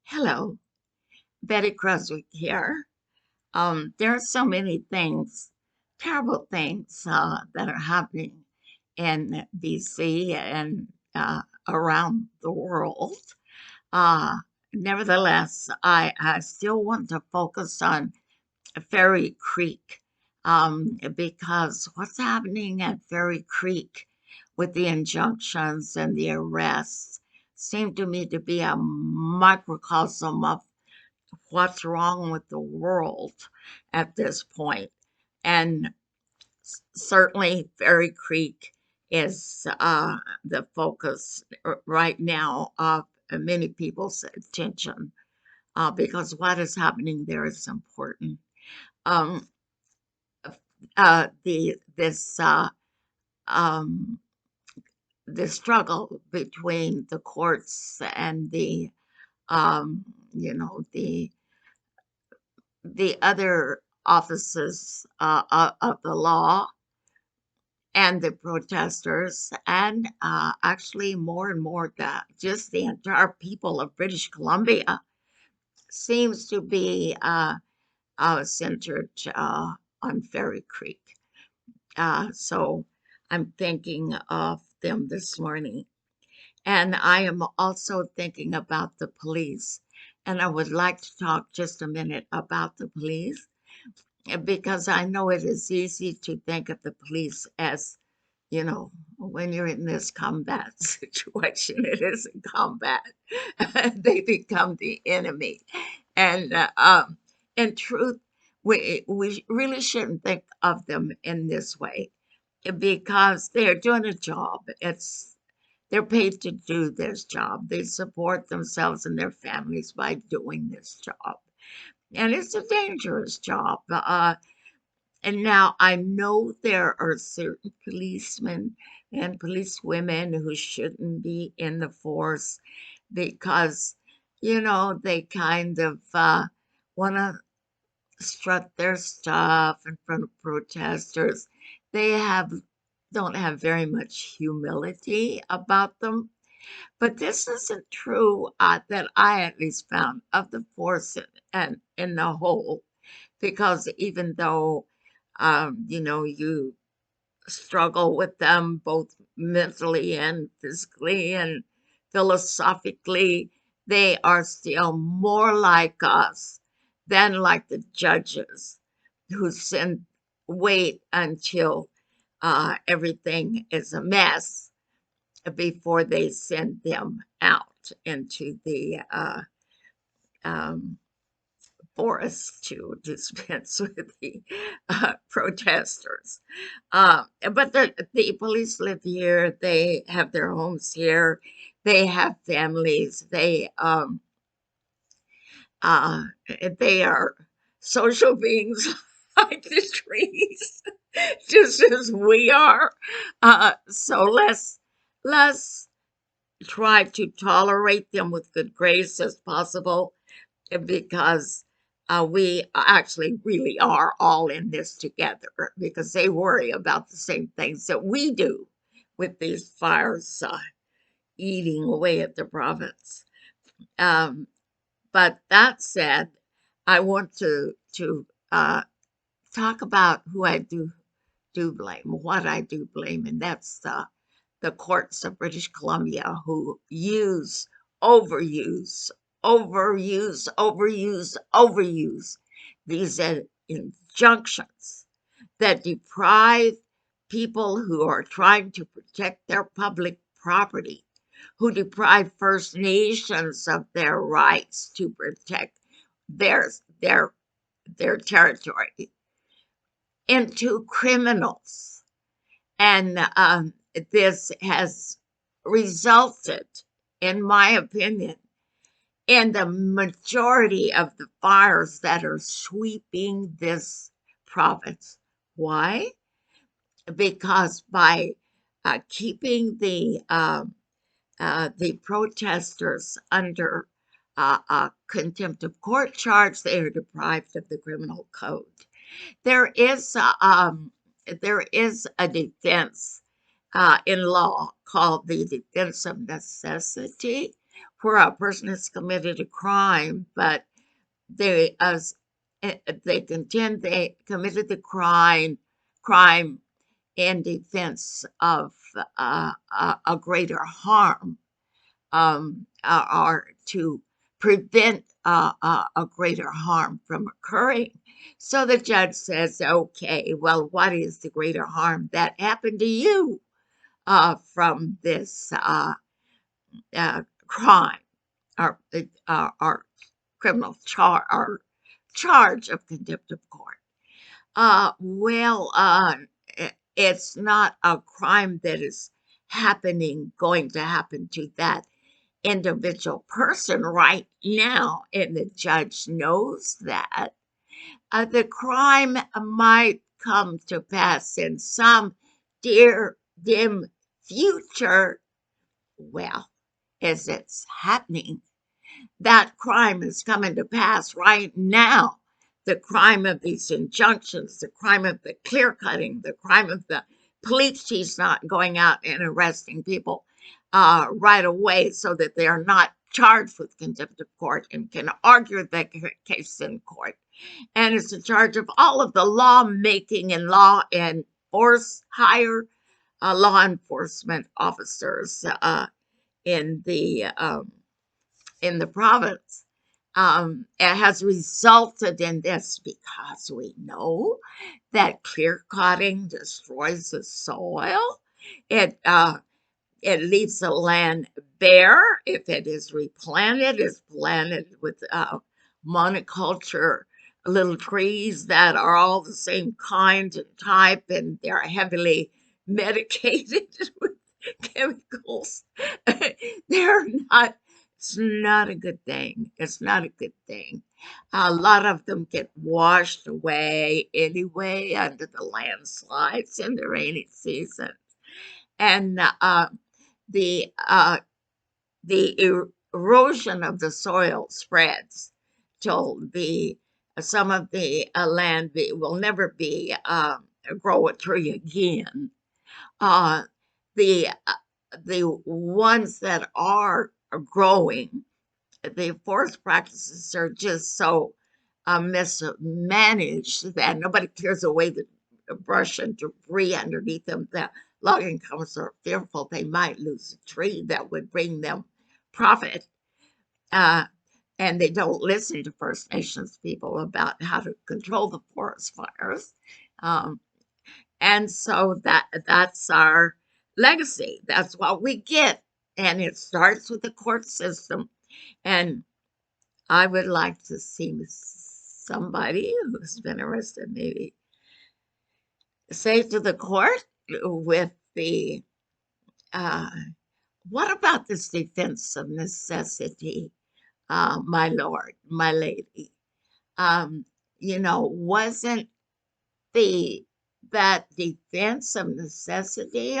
Hello, Betty Croswick here. There are so many things, terrible things that are happening in BC and around the world. Uh, Nevertheless, I still want to focus on Fairy Creek because what's happening at Fairy Creek with the injunctions and the arrests seem to me to be a microcosm of what's wrong with the world at this point. And certainly, Fairy Creek is the focus right now of many people's attention because what is happening there is important. Um, the um, the struggle between the courts and um, you know the other offices of the law and the protesters, and actually more and more that just the entire people of British Columbia seems to be centered on Fairy Creek. So I'm thinking of them this morning. And I am also thinking about the police. And I would like to talk just a minute about the police because I know it is easy to think of the police as, when you're in this combat situation, it isn't combat. They become the enemy. And in truth, we really shouldn't think of them in this way because they're doing a job. They're paid to do this job. They support themselves and their families by doing this job. And it's a dangerous job. And now I know there are certain policemen and policewomen who shouldn't be in the force because, they kind of want to strut their stuff in front of protesters. They don't have very much humility about them. But this isn't true that I at least found of the force and in the whole, because even though you struggle with them both mentally and physically and philosophically, they are still more like us than like the judges who wait until everything is a mess before they send them out into the um, forest to dispense with the protesters. But the police live here, they have their homes here, they have families, uh, they are social beings like the trees, just as we are. So let's try to tolerate them with good grace as possible because we actually really are all in this together because they worry about the same things that we do with these fires eating away at the province. Um, but that said, I want to talk about who I do blame, what I do blame, and that's the courts of British Columbia who overuse, overuse these injunctions that deprive people who are trying to protect their public property, who deprive First Nations of their rights to protect their their their territory into criminals. And this has resulted, in my opinion, in the majority of the fires that are sweeping this province. Why? Because by keeping the protesters under a contempt of court charge, they are deprived of the criminal code. There is there is a defense in law called the defense of necessity, where a person has committed a crime, but they as they contend they committed the crime in defense of a greater harm, or to prevent a greater harm from occurring. So the judge says, okay, well, what is the greater harm that happened to you from this crime or criminal charge of contempt of court? Well, it's not a crime that is going to happen to that individual person right now, and the judge knows that. The crime might come to pass in some dear, dim future. Well, as it's happening, that crime is coming to pass right now. The crime of these injunctions, the crime of the clear cutting, the crime of the police chiefs not going out and arresting people right away so that they are not charged with contempt of court and can argue that case in court. And it's in charge of all of the lawmaking and higher law enforcement officers in the province. It has resulted in this because we know that clear cutting destroys the soil. It it leaves the land bare if it is replanted. It's planted with monoculture little trees that are all the same kind and type, and they're heavily medicated with chemicals. They're not, it's not a good thing. It's not a good thing. A lot of them get washed away anyway under the landslides in the rainy season. And the uh, the erosion of the soil spreads till some of the land will never be grow a tree again. Uh, the uh, the ones that are growing, the forest practices are just so mismanaged that nobody clears away the brush and debris underneath them. The logging companies are fearful they might lose a tree that would bring them profit. Uh, and they don't listen to First Nations people about how to control the forest fires. Um, and so that's our legacy. That's what we get. And it starts with the court system. And I would like to see somebody who's been arrested maybe say to the court with the uh, what about this defense of necessity, my lord, my lady? Um, wasn't the that defense of necessity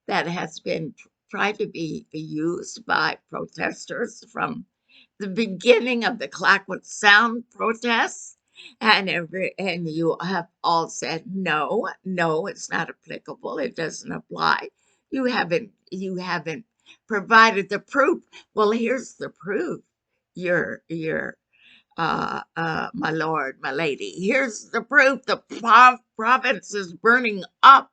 that has been tried to be used by protesters from the beginning of the Clackwood Sound protests, and you have all said no, no, it's not applicable. It doesn't apply. You haven't provided the proof. Well, here's the proof. Your my lord, my lady. Here's the proof. The province is burning up,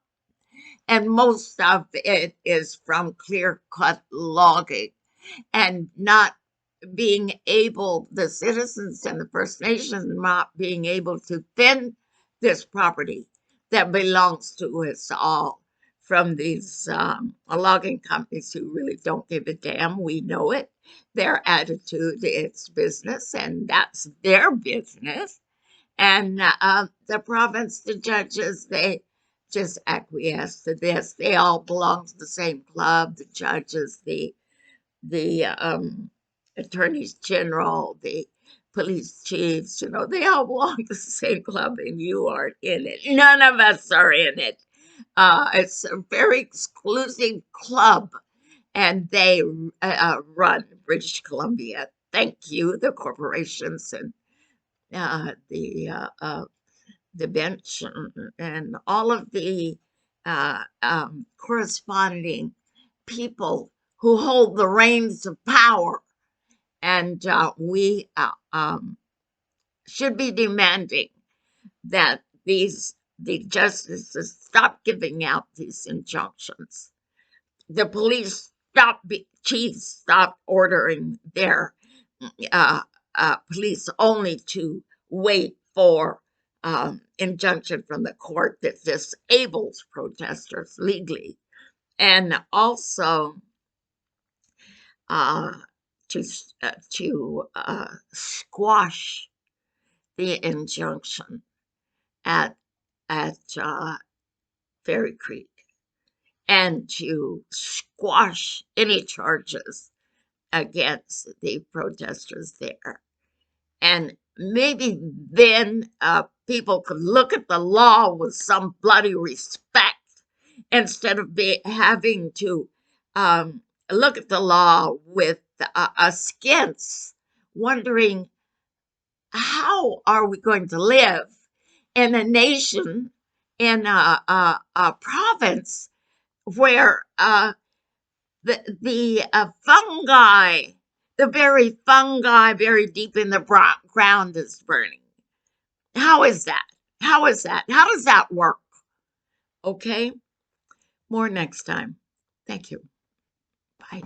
and most of it is from clear cut logging and not being able, the citizens and the First Nations not being able to defend this property that belongs to us all from these logging companies who really don't give a damn. We know it. Their attitude, it's business, and that's their business. And the province, the judges, they just acquiesce to this. They all belong to the same club. The judges, the attorneys general, the police chiefs, they all belong to the same club, and you aren't in it. None of us are in it. It's a very exclusive club, and they run British Columbia. Thank you, the corporations and the bench and all of the corresponding people who hold the reins of power And we should be demanding that the justices stop giving out these injunctions. The police chiefs stop ordering their uh, police only to wait for injunction from the court that disables protesters legally, and also uh, to squash the injunction at at Fairy Creek, and to squash any charges against the protesters there. And maybe then people could look at the law with some bloody respect instead of having to look at the law with askance, wondering how are we going to live in a nation, in a province where the fungi, the very fungi buried deep in the ground is burning. How is that? How is that? How does that work? Okay, more next time. Thank you. Bye.